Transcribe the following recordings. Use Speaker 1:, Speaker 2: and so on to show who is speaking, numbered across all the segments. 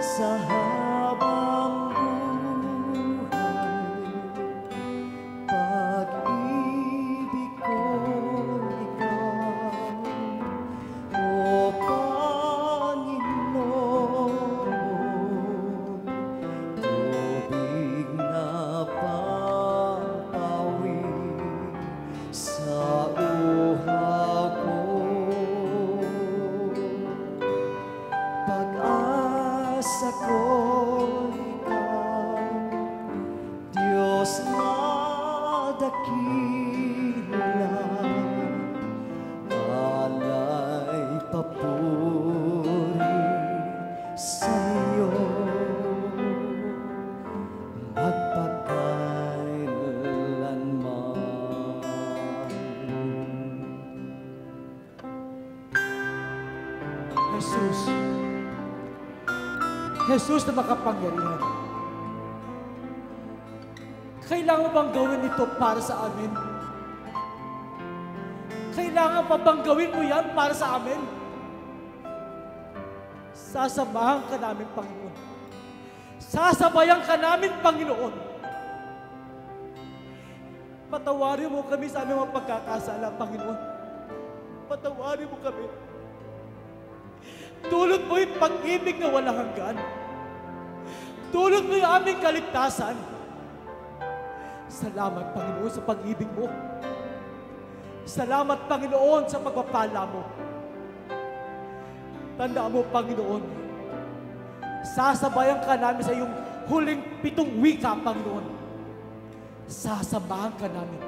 Speaker 1: sa habang buhay, pag-ibig ko ikaw, O Panginoon, tubig na papawi sa uhaw ko. Pag-asa ko ikaw, Diyos na dakila, alay papuri sa iyo magpakailanman.
Speaker 2: Jesus, Jesus na makapangyarihan, kailangan mo bang gawin ito para sa amin? Kailangan pa bang gawin mo yan para sa amin? Sasamahan ka namin, Panginoon. Sasabayan ka namin, Panginoon. Patawarin mo kami sa aming mga pagkakasala, Panginoon. Patawarin mo kami. Tulad mo yung pag-ibig na walang hanggan. Tulad mo yung aming kaligtasan. Salamat, Panginoon, sa pag-ibig mo. Salamat, Panginoon, sa pagpapala mo. Tandaan mo, Panginoon, sasabayan ka namin sa iyong huling 7 wika, Panginoon. Sasamahan ka namin.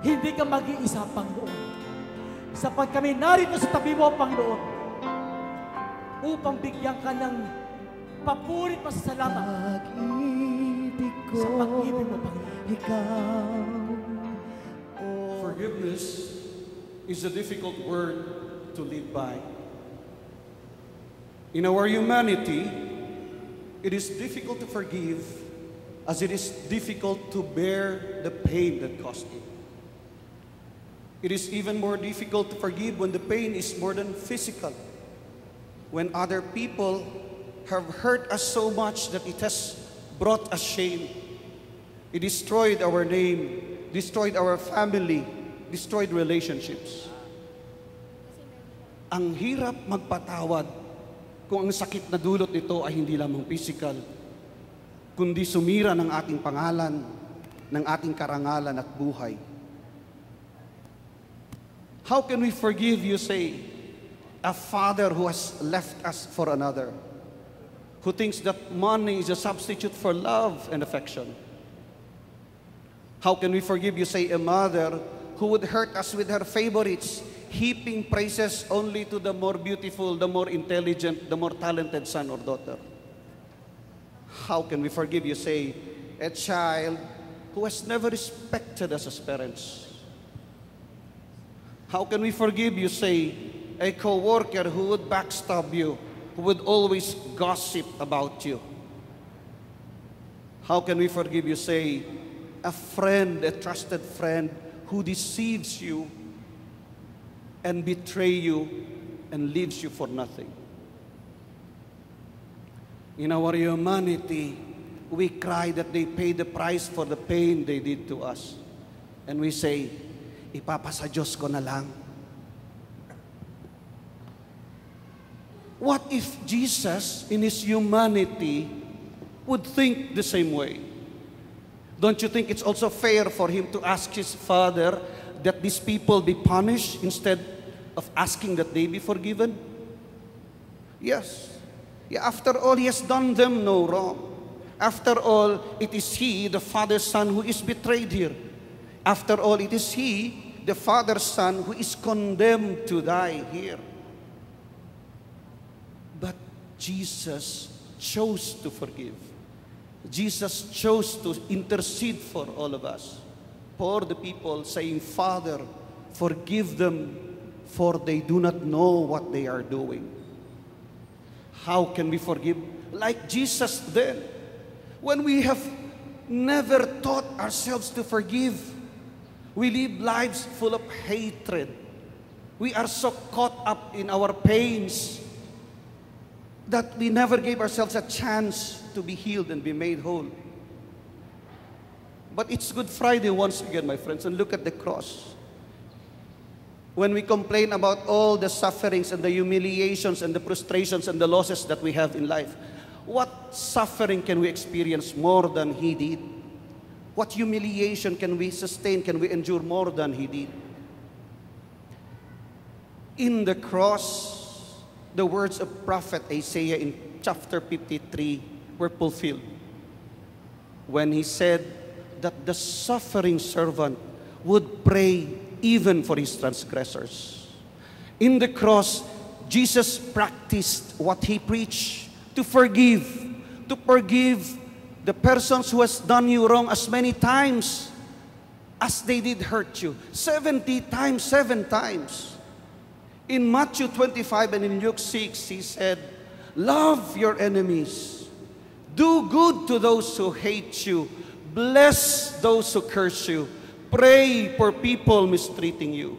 Speaker 2: Hindi ka mag-iisa, Panginoon. Sapat kami narito sa tabi mo, Panginoon, upang bigyan ka ng papuri pa sa salamat
Speaker 1: Pag-ibig ko
Speaker 2: sa pag-ibig mo, Panginoon.
Speaker 1: ikaw,
Speaker 3: Forgiveness is a difficult word to live by. In our humanity, it is difficult to forgive as it is difficult to bear the pain that caused it. It is even more difficult to forgive when the pain is more than physical. When other people have hurt us so much that it has brought us shame. It destroyed our name, destroyed our family, destroyed relationships. Ang hirap magpatawad kung ang sakit na dulot nito ay hindi lamang physical, kundi sumira ng ating pangalan, ng ating karangalan at buhay. How can we forgive, you say, a father who has left us for another, who thinks that money is a substitute for love and affection? How can we forgive, you say, a mother who would hurt us with her favorites, heaping praises only to the more beautiful, the more intelligent, the more talented son or daughter? How can we forgive, you say, a child who has never respected us as parents? How can we forgive, you say, a co-worker who would backstab you, who would always gossip about you? How can we forgive, you say, a friend, a trusted friend who deceives you and betray you and leaves you for nothing? In our humanity, we cry that they pay the price for the pain they did to us. And we say, ipapasa Diyos ko na lang. What if Jesus, in His humanity, would think the same way? Don't you think it's also fair for Him to ask His Father that these people be punished instead of asking that they be forgiven? Yes. Yeah, after all, He has done them no wrong. After all, it is He, the Father's Son, who is betrayed here. After all, it is He, the Father's Son, who is condemned to die here. But Jesus chose to forgive. Jesus chose to intercede for all of us, for the people, saying, Father, forgive them, for they do not know what they are doing. How can we forgive? Like Jesus then, when we have never taught ourselves to forgive, we live lives full of hatred. We are so caught up in our pains that we never gave ourselves a chance to be healed and be made whole. But it's Good Friday once again, my friends, and look at the cross. When we complain about all the sufferings and the humiliations and the frustrations and the losses that we have in life, what suffering can we experience more than He did? What humiliation can we sustain, can we endure more than He did? In the cross, the words of prophet Isaiah in chapter 53 were fulfilled when he said that the suffering servant would pray even for his transgressors. In the cross, Jesus practiced what He preached, to forgive the persons who has done you wrong as many times as they did hurt you. 70 times, 7 times. In Matthew 25 and in Luke 6, He said, love your enemies. Do good to those who hate you. Bless those who curse you. Pray for people mistreating you.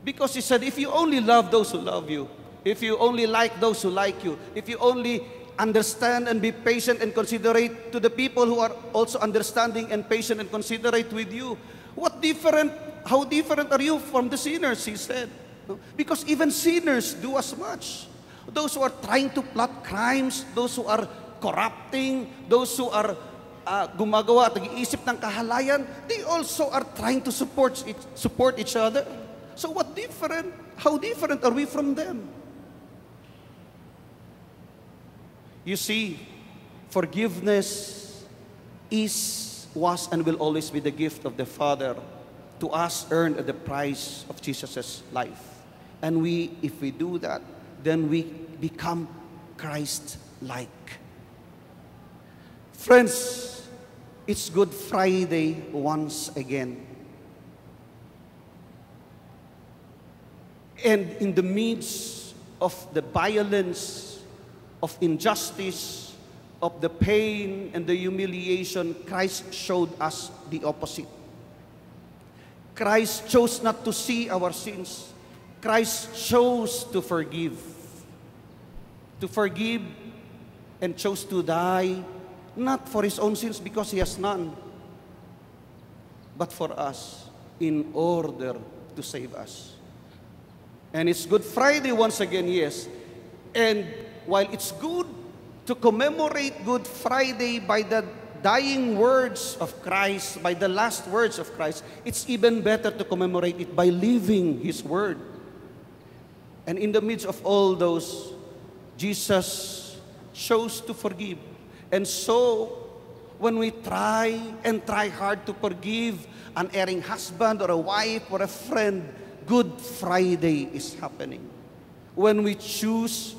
Speaker 3: Because He said, if you only love those who love you, if you only like those who like you, if you only understand and be patient and considerate to the people who are also understanding and patient and considerate with you, how different are you from the sinners, He said. Because even sinners do as much. Those who are trying to plot crimes, those who are corrupting, those who are gumagawa at nag-iisip ng kahalayan, they also are trying to support each other. So how different are we from them? You see, forgiveness was and will always be the gift of the Father to us, earned at the price of Jesus' life. And if we do that, then we become Christ-like. Friends, it's Good Friday once again. And in the midst of the violence, of injustice, of the pain and the humiliation, Christ showed us the opposite. Christ chose not to see our sins. Christ chose to forgive. To forgive and chose to die, not for His own sins because He has none, but for us, in order to save us. And it's Good Friday once again, yes. And while it's good to commemorate Good Friday by the dying words of Christ, by the last words of Christ, it's even better to commemorate it by living His word. And in the midst of all those, Jesus chose to forgive. And so, when we try hard to forgive an erring husband or a wife or a friend, Good Friday is happening. When we choose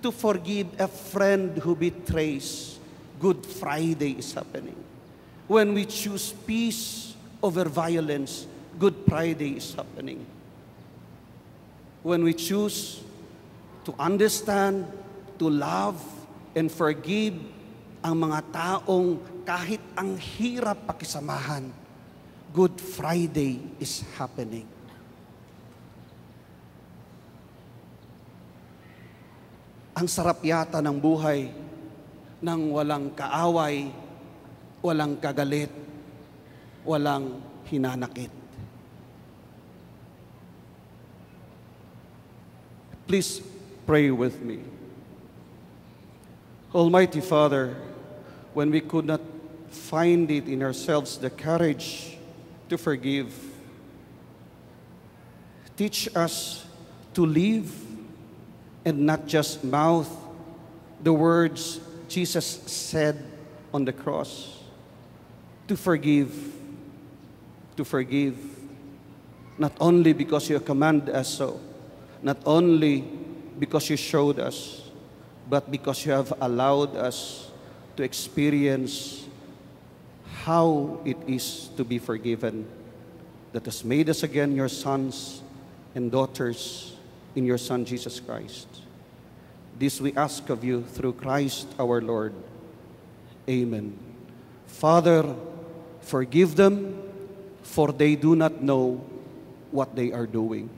Speaker 3: to forgive a friend who betrays, Good Friday is happening. When we choose peace over violence, Good Friday is happening. When we choose to understand, to love, and forgive ang mga taong kahit ang hirap pakisamahan, Good Friday is happening. Ang sarap yata ng buhay nang walang kaaway, walang kagalit, walang hinanakit. Please pray with me. Almighty Father, when we could not find it in ourselves the courage to forgive, teach us to live and not just mouth the words Jesus said on the cross. To forgive, not only because you command us so, not only because you showed us, but because you have allowed us to experience how it is to be forgiven, that has made us again your sons and daughters in your Son, Jesus Christ. This we ask of you through Christ our Lord. Amen. Father, forgive them, for they do not know what they are doing.